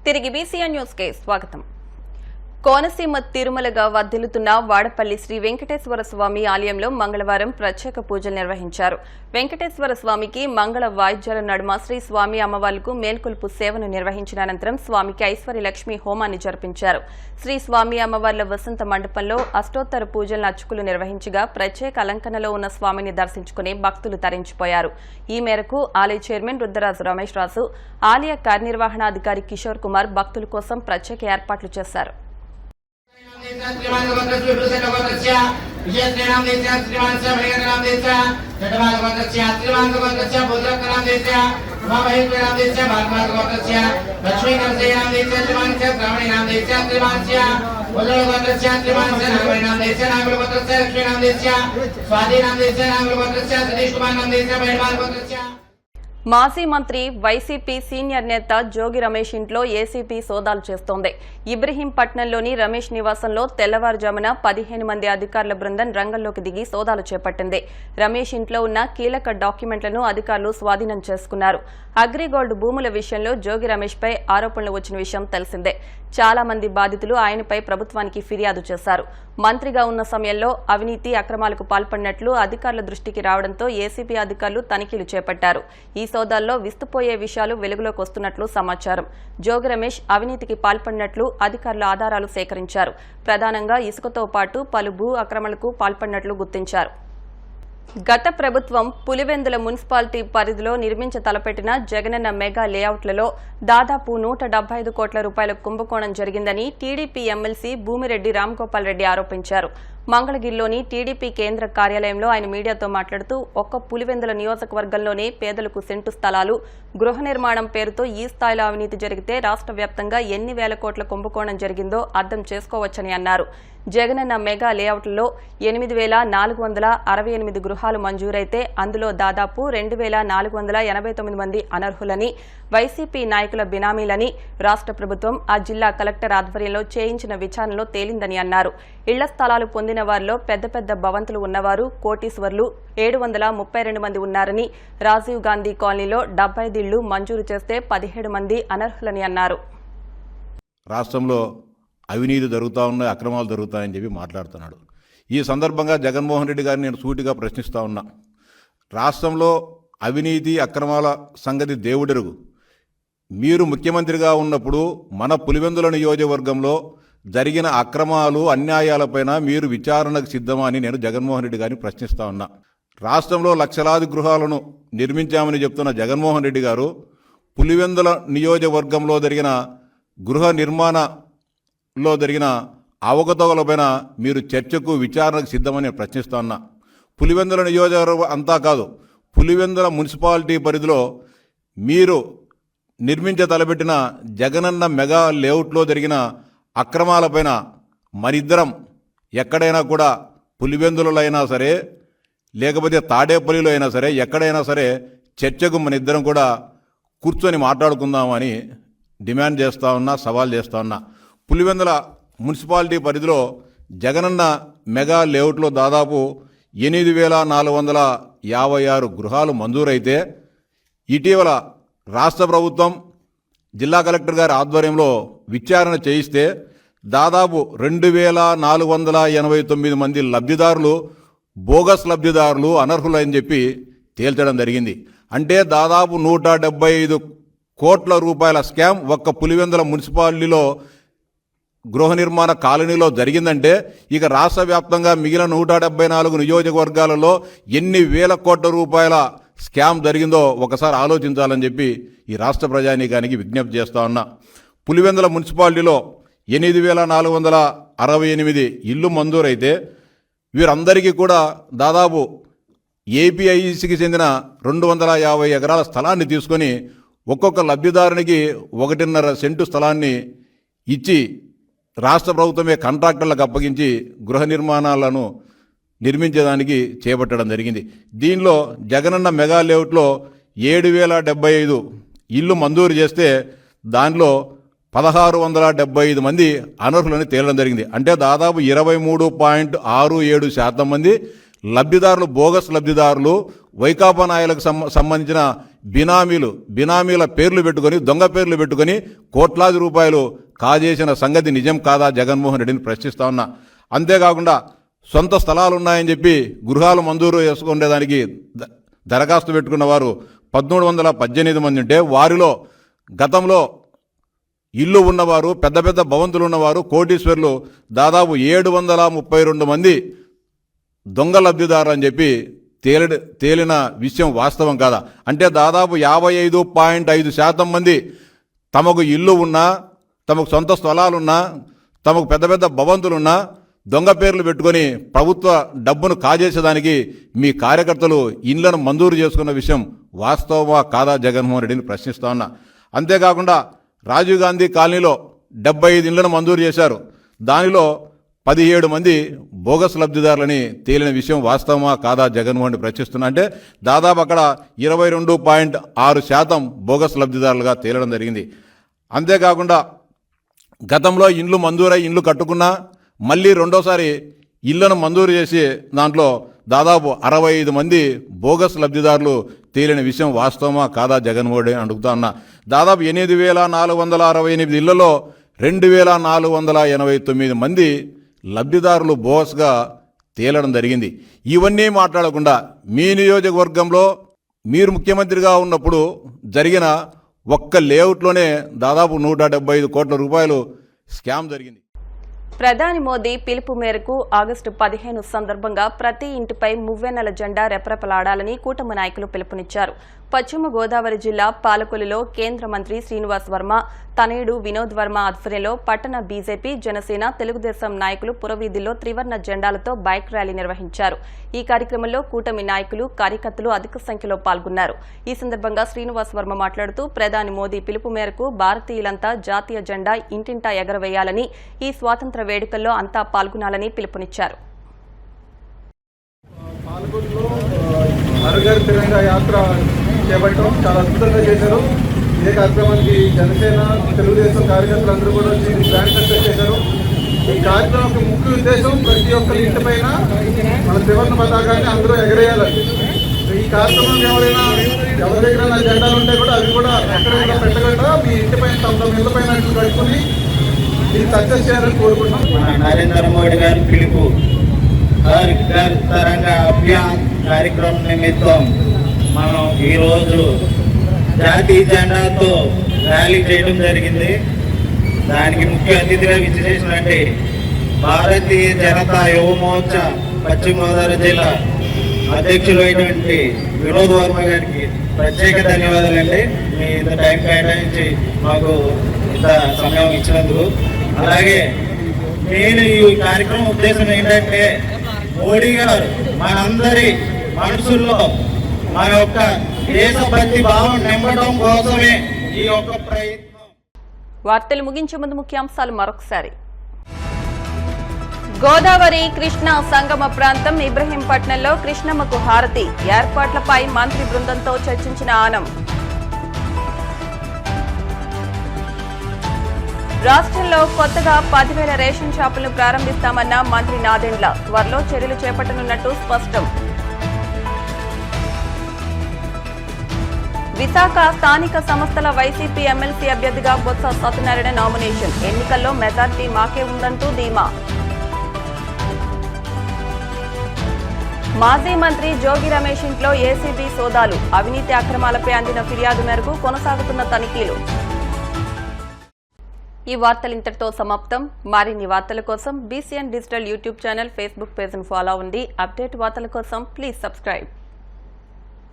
తిరిగి BCN news కి స్వాగతం. కోనసీమ తిరుమలగా వర్ధిల్లుతున్న వాడపల్లి శ్రీ వెంకటేశ్వర స్వామి ఆలయంలో మంగళవారం ప్రత్యేక పూజలు నిర్వహించారు. వెంకటేశ్వర స్వామికి మంగళ వాయిద్యాల నడుమ శ్రీ స్వామి అమ్మవార్లకు మేల్కొల్పు సేవను నిర్వహించిన అనంతరం స్వామికి ఐశ్వర్య లక్ష్మి హోమాన్ని జరిపించారు. శ్రీ స్వామి అమ్మవార్ల వసంత మండపంలో అష్టోత్తర పూజలను అర్చకులు నిర్వహించగా ప్రత్యేక అలంకరణలో ఉన్న స్వామిని దర్శించుకుని భక్తులు తరించిపోయారు. ఈ మేరకు ఆలయ చైర్మన్ రుద్రరాజు రమేష్ రాజు, ఆలయ కార్యనిర్వహణాధికారి కిషోర్ కుమార్ భక్తుల కోసం ప్రత్యేక ఏర్పాట్లు చేశారు. మాజీ మంత్రి వైసీపీ సీనియర్ నేత జోగి రమేష్ ఇంట్లో ఏసీపీ సోదాలు చేస్తోంది. ఇబ్రహీంపట్నంలోని రమేష్ నివాసంలో తెల్లవారుజామున 15 మంది అధికారుల బృందం రంగంలోకి దిగి సోదాలు చేపట్టింది. రమేష్ ఇంట్లో ఉన్న కీలక డాక్యుమెంట్లను అధికారులు స్వాధీనం చేసుకున్నారు. అగ్రిగోల్డ్ భూముల విషయంలో జోగి రమేష్ పై ఆరోపణలు వచ్చిన విషయం తెలిసిందే. చాలా మంది బాధితులు ఆయనపై ప్రభుత్వానికి ఫిర్యాదు చేశారు. మంత్రిగా ఉన్న సమయంలో అవినీతి అక్రమాలకు పాల్పడినట్లు అధికారుల దృష్టికి రావడంతో ఏసీపీ అధికారులు తనిఖీలు చేపట్టారు. ఈ సోదాల్లో విస్తుపోయే విషయాలు వెలుగులోకి వస్తున్నట్లు సమాచారం. జోగి రమేష్ అవినీతికి పాల్పడినట్లు అధికారులు ఆధారాలు సేకరించారు. ప్రధానంగా ఇసుకతో పాటు పలు భూ అక్రమాలకు పాల్పడినట్లు గుర్తించారు. గత ప్రభుత్వం పులివెందుల మున్సిపాలిటీ పరిధిలో నిర్మించ తలపెట్టిన జగనన్న మెగా లేఅవుట్లలో దాదాపు 175 కోట్ల రూపాయల కుంభకోణం జరిగిందని టీడీపీ ఎమ్మెల్సీ భూమిరెడ్డి రామ్గోపాల్ రెడ్డి ఆరోపించారు. మంగళగిరిలోని టీడీపీ కేంద్ర కార్యాలయంలో ఆయన మీడియాతో మాట్లాడుతూ ఒక్క పులివెందుల నియోజకవర్గంలోనే పేదలకు సెంటు స్థలాలు, గృహ నిర్మాణం పేరుతో ఈ స్థాయిలో అవినీతి జరిగితే రాష్ట్ర వ్యాప్తంగా ఎన్ని వేల కోట్ల కుంభకోణం జరిగిందో అర్థం చేసుకోవచ్చని అన్నారు. జగనన్న మెగా లేఅవుట్లలో 8,468 గృహాలు మంజూరైతే అందులో దాదాపు 2,489 మంది అనర్హులని, వైసీపీ నాయకుల బినామీలని రాష్ట్ర ప్రభుత్వం ఆ జిల్లా కలెక్టర్ ఆధ్వర్యంలో చేయించిన విచారణలో తేలిందని అన్నారు. ఇళ్ల స్థలాలు పొందిన వారిలో పెద్ద పెద్ద భవంతులు ఉన్నవారు, కోటీశ్వర్లు 732 మంది ఉన్నారని, రాజీవ్ గాంధీ కాలనీలో 75 ఇళ్లు మంజూరు చేస్తే 17 మంది అనర్హులని అన్నారు. రాష్ట్రంలో అవినీతి జరుగుతూ ఉన్నాయి, అక్రమాలు జరుగుతాయని చెప్పి మాట్లాడుతున్నాడు. ఈ సందర్భంగా జగన్మోహన్ రెడ్డి గారిని నేను సూటిగా ప్రశ్నిస్తూ ఉన్నా. రాష్ట్రంలో అవినీతి అక్రమాల సంగతి దేవుడెరుగు. మీరు ముఖ్యమంత్రిగా ఉన్నప్పుడు మన పులివెందుల నియోజకవర్గంలో జరిగిన అక్రమాలు అన్యాయాలపైన మీరు విచారణకు సిద్ధమా అని నేను జగన్మోహన్ రెడ్డి గారిని ప్రశ్నిస్తూ ఉన్నా. రాష్ట్రంలో లక్షలాది గృహాలను నిర్మించామని చెప్తున్న జగన్మోహన్ రెడ్డి గారు పులివెందుల నియోజకవర్గంలో జరిగిన గృహ నిర్మాణంలో జరిగిన అవకతవకలపైన మీరు చర్చకు విచారణకు సిద్ధమని ప్రశ్నిస్తూ ఉన్నా. పులివెందుల నియోజకవర్గం అంతా కాదు, పులివెందుల మున్సిపాలిటీ పరిధిలో మీరు నిర్మించ తలపెట్టిన జగనన్న మెగా లేఅవుట్లో జరిగిన అక్రమాలపైన మనిద్దరం ఎక్కడైనా కూడా పులివెందులలో అయినా సరే లేకపోతే తాడేపల్లిలో అయినా సరే ఎక్కడైనా సరే చర్చకు మనిద్దరం కూడా కూర్చొని మాట్లాడుకుందామని డిమాండ్ చేస్తూ ఉన్నా, సవాల్ చేస్తూ ఉన్నా. పులివెందుల మున్సిపాలిటీ పరిధిలో జగనన్న మెగా లేఅవుట్లో దాదాపు 8,456 గృహాలు మంజూరైతే ఇటీవల రాష్ట్ర ప్రభుత్వం జిల్లా కలెక్టర్ గారి ఆధ్వర్యంలో విచారణ చేయిస్తే దాదాపు 2,489 మంది లబ్ధిదారులు బోగస్ లబ్ధిదారులు అనర్హులని చెప్పి తేల్చడం జరిగింది. అంటే దాదాపు 175 కోట్ల రూపాయల స్కామ్ ఒక్క పులివెందుల మున్సిపాలిటీలో గృహ నిర్మాణ కాలనీలో జరిగిందంటే ఇక రాష్ట్ర వ్యాప్తంగా మిగిలిన 174 నియోజకవర్గాలలో ఎన్ని వేల కోట్ల రూపాయల స్కామ్ జరిగిందో ఒకసారి ఆలోచించాలని చెప్పి ఈ రాష్ట్ర ప్రజానీకానికి విజ్ఞప్తి చేస్తా ఉన్నా. పులివెందుల మున్సిపాలిటీలో 8,468 ఇళ్లు మంజూరైతే వీరందరికీ కూడా దాదాపు ఏపీఐసికి చెందిన 250 ఎకరాల స్థలాన్ని తీసుకొని ఒక్కొక్క లబ్ధిదారునికి 1.5 సెంటు స్థలాన్ని ఇచ్చి రాష్ట్ర ప్రభుత్వమే కాంట్రాక్టర్లకు అప్పగించి గృహ నిర్మాణాలను నిర్మించేదానికి చేపట్టడం జరిగింది. దీనిలో జగనన్న మెగా లేఅవుట్లో 7,075 ఇళ్లు మంజూరు చేస్తే దానిలో 1,675 మంది అనర్హులని తేలడం జరిగింది. అంటే దాదాపు 23.67% మంది లబ్ధిదారులు బోగస్ లబ్ధిదారులు వైకాపా నాయకులకు సంబంధించిన బినామీల పేర్లు పెట్టుకొని, దొంగ పేర్లు పెట్టుకొని కోట్లాది రూపాయలు కాజేసిన సంగతి నిజం కాదా జగన్మోహన్ రెడ్డిని ప్రశ్నిస్తా ఉన్నా. అంతేకాకుండా సొంత స్థలాలు ఉన్నాయని చెప్పి గృహాలు మంజూరు చేసుకునేదానికి దరఖాస్తు పెట్టుకున్న వారు 1318 మంది ఉంటే, వారిలో గతంలో ఇల్లు ఉన్నవారు, పెద్ద పెద్ద భవంతులు ఉన్నవారు, కోటీశ్వర్లు దాదాపు 732 మంది దొంగ లబ్ధిదారులు అని చెప్పి తేలిన విషయం వాస్తవం కాదా? అంటే దాదాపు 55.5% మంది తమకు ఇల్లు ఉన్నా, తమకు సొంత స్థలాలున్నా, తమకు పెద్ద పెద్ద భవంతులున్నా దొంగ పేర్లు పెట్టుకొని ప్రభుత్వ డబ్బును కాజేసేదానికి మీ కార్యకర్తలు ఇండ్లను మంజూరు చేసుకున్న విషయం వాస్తవమా కాదా జగన్మోహన్ రెడ్డిని ప్రశ్నిస్తా ఉన్నా. అంతేకాకుండా రాజీవ్ గాంధీ కాలనీలో 75 ఇండ్లను మంజూరు చేశారు. దానిలో 17 మంది బోగస్ లబ్ధిదారులని తేలిన విషయం వాస్తవమా కాదా జగన్మోహన్ రెడ్డి ప్రశ్నిస్తున్నా. అంటే దాదాపు అక్కడ 22.6% బోగస్ లబ్ధిదారులుగా తేలడం జరిగింది. అంతేకాకుండా గతంలో ఇండ్లు మంజూరై ఇండ్లు కట్టుకున్నా మళ్ళీ రెండోసారి ఇళ్లను మంజూరు చేసి దాంట్లో దాదాపు 65 మంది బోగస్ లబ్ధిదారులు తేలిన విషయం వాస్తవమా కాదా జగన్మోహన్ రెడ్డి అడుగుతా ఉన్నా. దాదాపు 8,468 ఇళ్లలో 2,489 మంది లబ్ధిదారులు బోగస్గా తేలడం జరిగింది. ఇవన్నీ మాట్లాడకుండా మీ నియోజకవర్గంలో మీరు ముఖ్యమంత్రిగా ఉన్నప్పుడు జరిగిన ఒక్క లేఅవుట్లోనే దాదాపు 175 కోట్ల రూపాయలు స్కామ్ జరిగింది. ప్రధాని మోదీ పిలుపు మేరకు ఆగస్టు 15 సందర్భంగా ప్రతి ఇంటిపై మువ్వెన్నెల జెండా రెపరెపలాడాలని కూటమి నాయకులు పిలుపునిచ్చారు. పశ్చిమ గోదావరి జిల్లా పాలకొల్లులో కేంద్ర మంత్రి శ్రీనివాస్ వర్మ, తనయుడు వినోద్ వర్మ ఆధ్వర్యంలో పట్టణ బీజేపీ, జనసేన, తెలుగుదేశం నాయకులు పురవీధుల్లో త్రివర్ణ జెండాలతో బైక్ ర్యాలీ నిర్వహించారు. ఈ కార్యక్రమంలో కూటమి నాయకులు, కార్యకర్తలు అధిక సంఖ్యలో పాల్గొన్నారు. ఈ సందర్భంగా శ్రీనివాస్ వర్మ మాట్లాడుతూ ప్రధాని మోదీ పిలుపు మేరకు భారతీయులంతా జాతీయ జెండా ఇంటింటా ఎగరవేయాలని, ఈ స్వాతంత్ర్య వేడుకల్లో అంతా పాల్గొనాలని పిలుపునిచ్చారు. హర్ తిరంగా యాత్ర చేపట్టడం చాలా అద్భుతంగా చేశారు. ఇదే కార్యక్రమానికి జనసేన, తెలుగుదేశం కార్యకర్తలు కూడా వచ్చి గ్రాండ్ సక్సెస్ చేశారు. ఈ కార్యక్రమం ముఖ్య ఉద్దేశం ప్రతి ఒక్కరి ఇంటి పైన మన త్రివర్ణ పతాకాన్ని అందరూ ఎగరేయాలని. ఈ కార్యక్రమం ఎవరి దగ్గర నా జెండాలు ఉంటే కూడా అవి కూడా ఎక్కడెక్కడ పెట్టకుండా మీ ఇంటి పైన తమ ఇళ్ళ పైన కట్టుకుని ఇది సక్సెస్ చేయాలని కోరుకుంటున్నాం. మన నరేంద్ర మోడీ గారి పిలుపు హర్ ఘర్ తిరంగా అభియాన్ కార్యక్రమం నిమిత్తం మనం ఈరోజు జాతీయ జెండాతో ర్యాలీ చేయడం జరిగింది. దానికి ముఖ్య అతిథిగా విచ్చేసినట్టు భారతీయ జనతా యువ మోర్చా పశ్చిమ గోదావరి జిల్లా అధ్యక్షులు అయినటువంటి వినోద్ వర్మ గారికి ప్రత్యేక ధన్యవాదాలండి. మీ ఇంత టైం కేటాయించి మాకు ఇంత సమయం ఇచ్చినందుకు. అలాగే నేను ఈ కార్యక్రమం ఉద్దేశం ఏంటంటే మోడీ గారు మనందరి మనసుల్లో మన యొక్క దేశభక్తి భావం నింపడం కోసమే ఈ యొక్క ప్రయత్నం. వార్తలు ముగించే ముందు ముఖ్యాంశాలు మరొకసారి. గోదావరి, కృష్ణా సంగమ ప్రాంతం ఇబ్రహీంపట్నంలో కృష్ణమ్మకు హారతి, ఏర్పాట్లపై మంత్రి బృందంతో చర్చించిన ఆనం. రాష్ట్రంలో కొత్తగా 10,000 రేషన్ షాపులను ప్రారంభిస్తామన్న మంత్రి నాదెండ్ల, త్వరలో చర్యలు చేపట్టనున్నట్టు స్పష్టం. విశాఖ స్థానిక సంస్థల వైసీపీ ఎమ్మెల్సీ అభ్యర్థిగా బొత్స సత్యనారాయణ నామినేషన్, ఎన్నికల్లో మెజార్టీ మాకే ఉందంటూ ధీమా. మాజీ మంత్రి జోగి రమేష్ ఇంట్లో ఏసీబీ సోదాలు, అవినీతి అక్రమాలపై అందిన ఫిర్యాదు మేరకు కొనసాగుతున్న తనిఖీలు. ఈ వార్తలు ఇంతటితో సమాప్తం. మరిన్ని వార్తల కోసం BCN digital YouTube channel, Facebook పేజ్ను ఫాలో అవ్వండి. అప్డేట్ వార్తల కోసం ప్లీజ్ సబ్స్క్రైబ్.